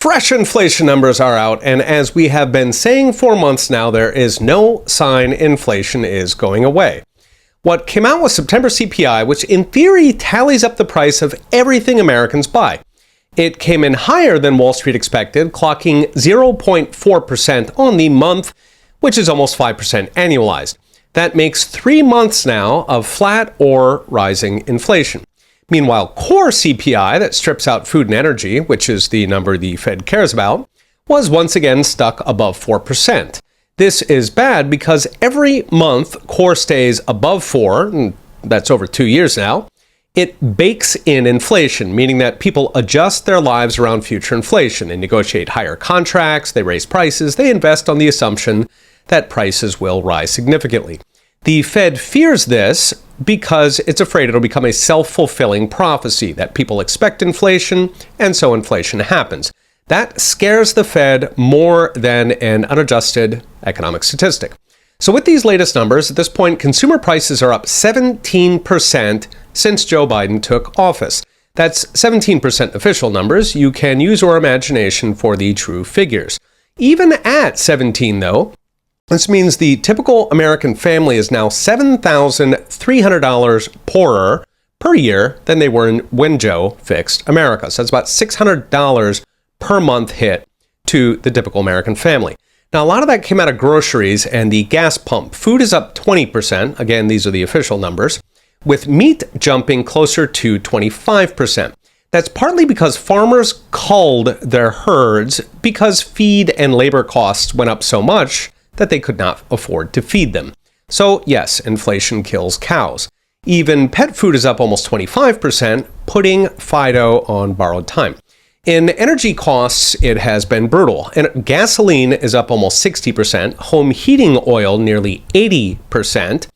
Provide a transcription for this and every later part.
Fresh inflation numbers are out, and as we have been saying for months now, there is no sign inflation is going away. What came out was September CPI, which in theory tallies up the price of everything Americans buy. It came in higher than Wall Street expected, clocking 0.4% on the month, which is almost 5% annualized. That makes 3 months now of flat or rising inflation. Meanwhile, core CPI, that strips out food and energy, which is the number the Fed cares about, was once again stuck above 4%. This is bad because every month core stays above 4, and that's over 2 years now. It bakes in inflation, meaning that people adjust their lives around future inflation. They negotiate higher contracts, they raise prices, they invest on the assumption that prices will rise significantly. The Fed fears this because it's afraid it'll become a self-fulfilling prophecy, that people expect inflation, and so inflation happens. That scares the Fed more than an unadjusted economic statistic. So with these latest numbers, at this point, consumer prices are up 17% since Joe Biden took office. That's 17% official numbers. You can use your imagination for the true figures. Even at 17, though, this means the typical American family is now $7,300 poorer per year than they were when Joe fixed America. So that's about $600 per month hit to the typical American family. Now, a lot of that came out of groceries and the gas pump. Food is up 20%. Again, these are the official numbers, with meat jumping closer to 25%. That's partly because farmers culled their herds because feed and labor costs went up so much that they could not afford to feed them. So yes, inflation kills cows. Even pet food is up almost 25%, putting Fido on borrowed time. In energy costs, it has been brutal. And gasoline is up almost 60%, home heating oil nearly 80%.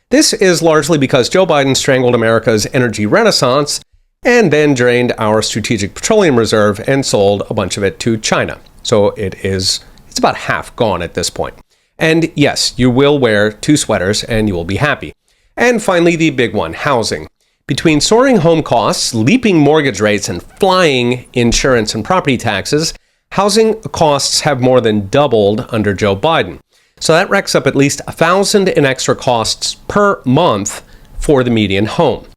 This is largely because Joe Biden strangled America's energy renaissance and then drained our strategic petroleum reserve and sold a bunch of it to China. So it's about half gone at this point. And yes, you will wear 2 sweaters and you will be happy. And finally, the big one, housing. Between soaring home costs, leaping mortgage rates, and flying insurance and property taxes, housing costs have more than doubled under Joe Biden. So that racks up at least $1,000 in extra costs per month for the median home.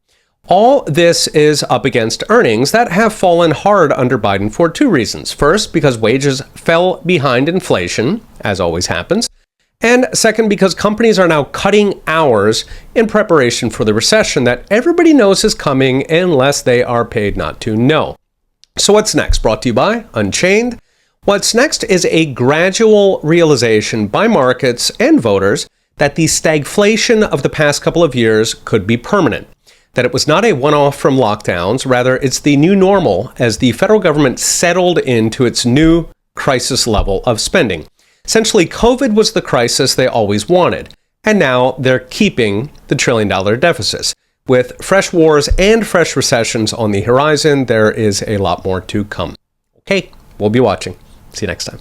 All this is up against earnings that have fallen hard under Biden for 2 reasons. First, because wages fell behind inflation, as always happens. And second, because companies are now cutting hours in preparation for the recession that everybody knows is coming unless they are paid not to know. So what's next? Brought to you by Unchained. What's next is a gradual realization by markets and voters that the stagflation of the past couple of years could be permanent. That it was not a one-off from lockdowns, rather it's the new normal as the federal government settled into its new crisis level of spending. Essentially, COVID was the crisis they always wanted, and now they're keeping the trillion-dollar deficits. With fresh wars and fresh recessions on the horizon, there is a lot more to come. Okay, we'll be watching. See you next time.